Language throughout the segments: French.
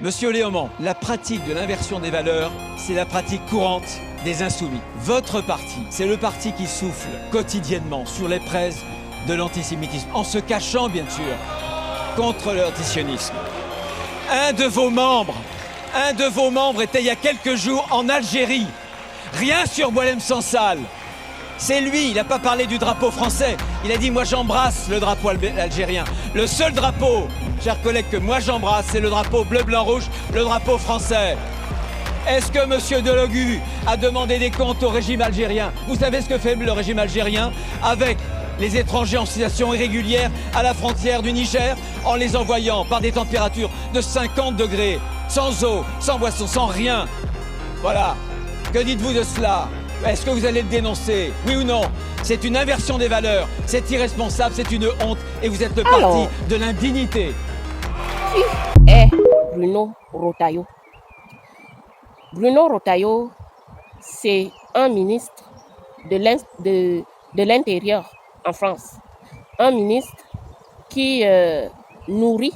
Monsieur Léaumont, la pratique de l'inversion des valeurs, c'est la pratique courante des insoumis. Votre parti, c'est le parti qui souffle quotidiennement sur les braises de l'antisémitisme, en se cachant bien sûr contre l'antisionisme. Un de vos membres était il y a quelques jours en Algérie, rien sur Boualem Sansal. C'est lui, il n'a pas parlé du drapeau français, il a dit « moi j'embrasse le drapeau algérien ». Le seul drapeau, chers collègues, que moi j'embrasse, c'est le drapeau bleu, blanc, rouge, le drapeau français. Est-ce que M. Delogu a demandé des comptes au régime algérien? Vous savez ce que fait le régime algérien avec les étrangers en situation irrégulière à la frontière du Niger, en les envoyant par des températures de 50 degrés, sans eau, sans boisson, sans rien. Voilà. Que dites-vous de cela? Est-ce que vous allez le dénoncer? Oui ou non? C'est une inversion des valeurs, c'est irresponsable, c'est une honte et vous êtes le parti de l'indignité. Qui est Bruno Retailleau? Bruno Retailleau, c'est un ministre de l'Intérieur en France. Un ministre qui nourrit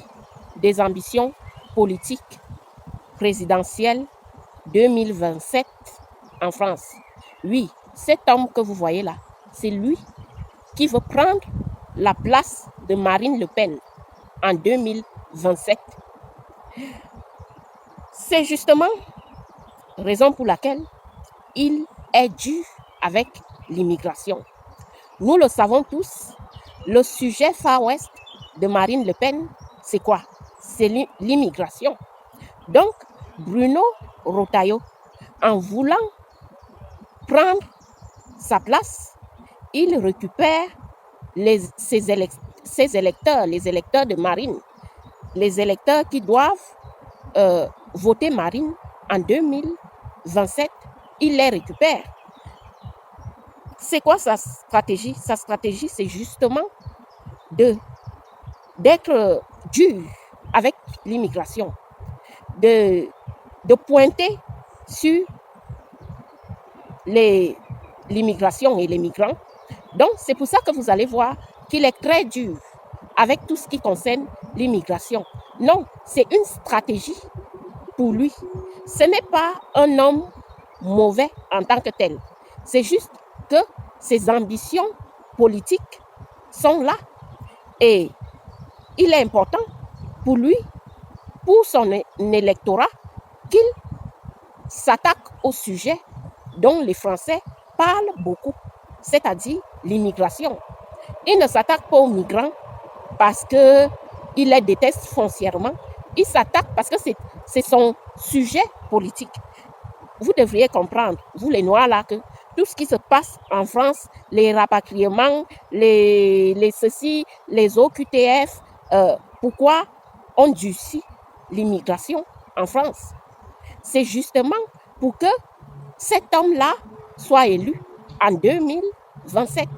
des ambitions politiques présidentielles 2027 en France. Oui, cet homme que vous voyez là, c'est lui qui veut prendre la place de Marine Le Pen en 2027. C'est justement la raison pour laquelle il est dû avec l'immigration. Nous le savons tous, le sujet Far West de Marine Le Pen, c'est quoi? C'est l'immigration. Donc, Bruno Retailleau, en voulant prendre sa place, il récupère ses électeurs, les électeurs de Marine, les électeurs qui doivent voter Marine en 2027, il les récupère. C'est quoi sa stratégie? Sa stratégie, c'est justement d'être dur avec l'immigration, de pointer sur l'immigration et les migrants. Donc, c'est pour ça que vous allez voir qu'il est très dur avec tout ce qui concerne l'immigration. Non, c'est une stratégie pour lui. Ce n'est pas un homme mauvais en tant que tel. C'est juste que ses ambitions politiques sont là. Et il est important pour lui, pour son électorat, qu'il s'attaque au sujet dont les Français parlent beaucoup, c'est-à-dire l'immigration. Il ne s'attaque pas aux migrants parce qu'il les déteste foncièrement. Il s'attaque parce que c'est son sujet politique. Vous devriez comprendre, vous les Noirs là, que tout ce qui se passe en France, les rapatriements, les ceci, les OQTF, pourquoi on durcit l'immigration en France? C'est justement pour que cet homme-là soit élu en 2027.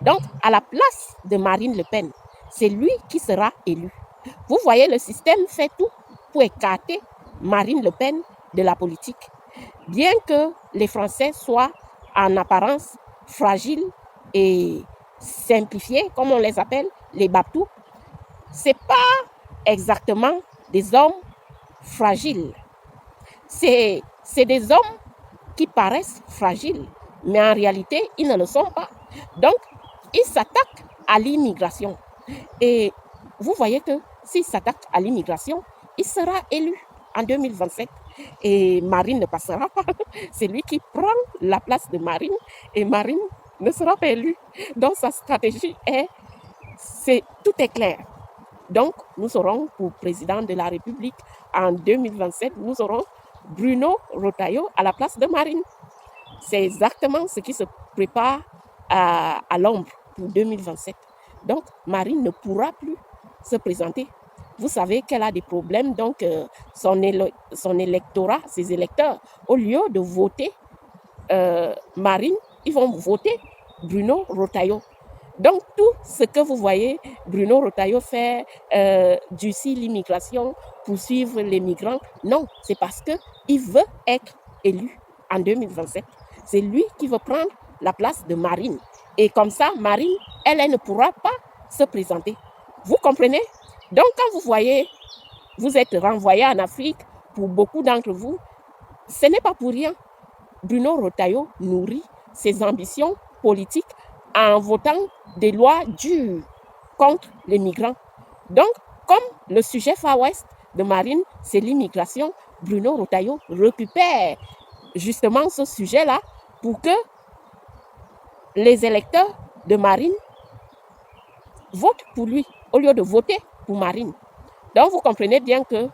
Donc, à la place de Marine Le Pen, c'est lui qui sera élu. Vous voyez, le système fait tout pour écarter Marine Le Pen de la politique. Bien que les Français soient en apparence fragiles et simplifiés, comme on les appelle, les Babtou, ce n'est pas exactement des hommes fragiles. C'est des hommes qui paraissent fragiles, mais en réalité, ils ne le sont pas. Donc, ils s'attaquent à l'immigration. Et vous voyez que s'il s'attaque à l'immigration, il sera élu en 2027. Et Marine ne passera pas. C'est lui qui prend la place de Marine et Marine ne sera pas élue. Donc, sa stratégie tout est clair. Donc, nous aurons pour président de la République en 2027, nous aurons Bruno Retailleau à la place de Marine. C'est exactement ce qui se prépare à l'ombre pour 2027. Donc, Marine ne pourra plus se présenter. Vous savez qu'elle a des problèmes, donc son électorat, ses électeurs, au lieu de voter Marine, ils vont voter Bruno Retailleau. Donc, tout ce que vous voyez, Bruno Retailleau fait durcir l'immigration, poursuivre les migrants, non, c'est parce qu'il veut être élu en 2027. C'est lui qui veut prendre la place de Marine. Et comme ça, Marine, elle ne pourra pas se présenter. Vous comprenez? Donc, quand vous voyez vous êtes renvoyé en Afrique, pour beaucoup d'entre vous, ce n'est pas pour rien. Bruno Retailleau nourrit ses ambitions politiques en votant des lois dures contre les migrants. Donc, comme le sujet Far West de Marine, c'est l'immigration, Bruno Retailleau récupère justement ce sujet-là pour que les électeurs de Marine votent pour lui au lieu de voter pour Marine. Donc, vous comprenez bien que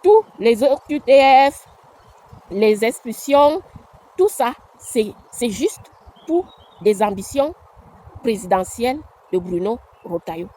tous les OQTF, les expulsions, tout ça, c'est juste pour des ambitions présidentielles de Bruno Retailleau.